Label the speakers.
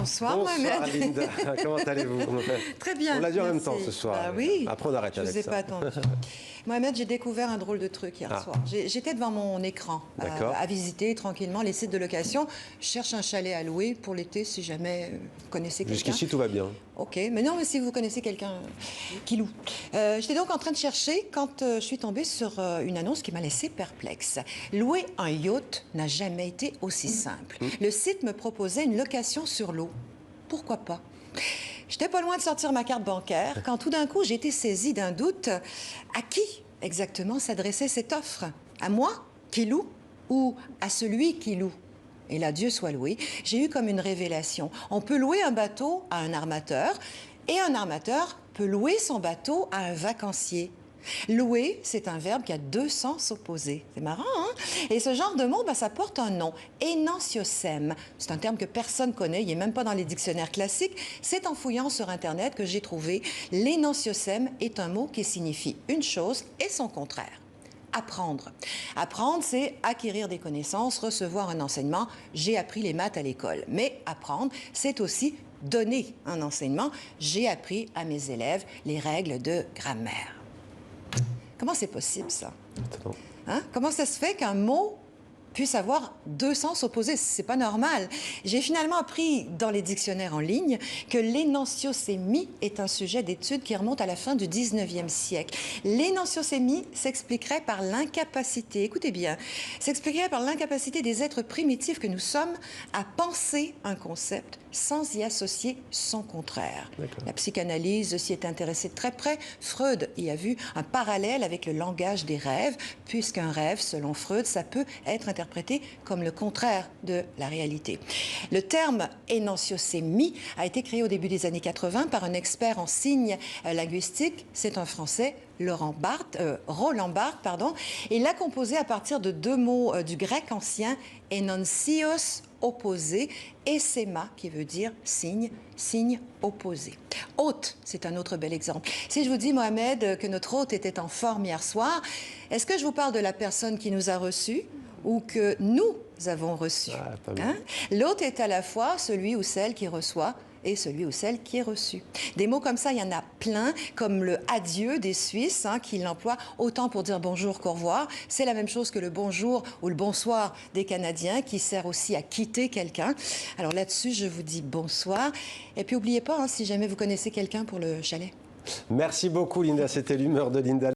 Speaker 1: Bonsoir,
Speaker 2: Bonsoir
Speaker 1: Mohamed.
Speaker 2: Linda, comment allez-vous?
Speaker 1: Très bien.
Speaker 2: On l'a dit en même
Speaker 1: merci.
Speaker 2: temps ce soir.
Speaker 1: Ah oui.
Speaker 2: Après on arrête
Speaker 1: Je
Speaker 2: avec
Speaker 1: vous ai
Speaker 2: ça.
Speaker 1: pas attendu. Mohamed, j'ai découvert un drôle de truc hier
Speaker 2: Ah.
Speaker 1: soir. J'étais devant mon écran à visiter tranquillement les sites de location. Je cherche un chalet à louer pour l'été si jamais vous connaissez quelqu'un.
Speaker 2: Jusqu'ici tout va bien.
Speaker 1: Ok, mais non, mais si vous connaissez quelqu'un qui loue. J'étais donc en train de chercher quand je suis tombée sur une annonce qui m'a laissée perplexe. Louer un yacht n'a jamais été aussi simple. Le site me proposait une location sur l'eau. Pourquoi pas? J'étais pas loin de sortir ma carte bancaire quand tout d'un coup j'ai été saisie d'un doute. À qui exactement s'adressait cette offre? À moi, qui loue, ou à celui qui loue? Et là, Dieu soit loué, j'ai eu comme une révélation. On peut louer un bateau à un armateur et un armateur peut louer son bateau à un vacancier. Louer, c'est un verbe qui a deux sens opposés. C'est marrant, hein? Et ce genre de mot, ça porte un nom, énonciosème. C'est un terme que personne connaît, il n'est même pas dans les dictionnaires classiques. C'est en fouillant sur Internet que j'ai trouvé. L'énonciosème est un mot qui signifie une chose et son contraire. Apprendre. Apprendre, c'est acquérir des connaissances, recevoir un enseignement. J'ai appris les maths à l'école. Mais apprendre, c'est aussi donner un enseignement. J'ai appris à mes élèves les règles de grammaire. Comment c'est possible, ça? Hein? Comment ça se fait qu'un mot puisse avoir deux sens opposés? C'est pas normal. J'ai finalement appris dans les dictionnaires en ligne que l'énonciocémie est un sujet d'étude qui remonte à la fin du 19e siècle. L'énonciocémie s'expliquerait par l'incapacité, écoutez bien, s'expliquerait par l'incapacité des êtres primitifs que nous sommes à penser un concept sans y associer son contraire. La psychanalyse s'y est intéressée de très près. Freud y a vu un parallèle avec le langage des rêves, puisqu'un rêve, selon Freud, ça peut être interprété comme le contraire de la réalité. Le terme énonciocémie a été créé au début des années 80 par un expert en signes linguistiques. C'est un Français, Roland Barthes, et il l'a composé à partir de deux mots du grec ancien, énoncios, opposé, et séma, qui veut dire signe, signe opposé. Hôte, c'est un autre bel exemple. Si je vous dis, Mohamed, que notre hôte était en forme hier soir, est-ce que je vous parle de la personne qui nous a reçus ou que nous avons reçu? L'hôte est à la fois celui ou celle qui reçoit et celui ou celle qui est reçu. Des mots comme ça, il y en a plein, comme le adieu des Suisses, qui l'emploient autant pour dire bonjour qu'au revoir. C'est la même chose que le bonjour ou le bonsoir des Canadiens, qui sert aussi à quitter quelqu'un. Alors là-dessus, je vous dis bonsoir. Et puis, n'oubliez pas, si jamais vous connaissez quelqu'un pour le chalet.
Speaker 2: Merci beaucoup, Linda. C'était l'humeur de Linda.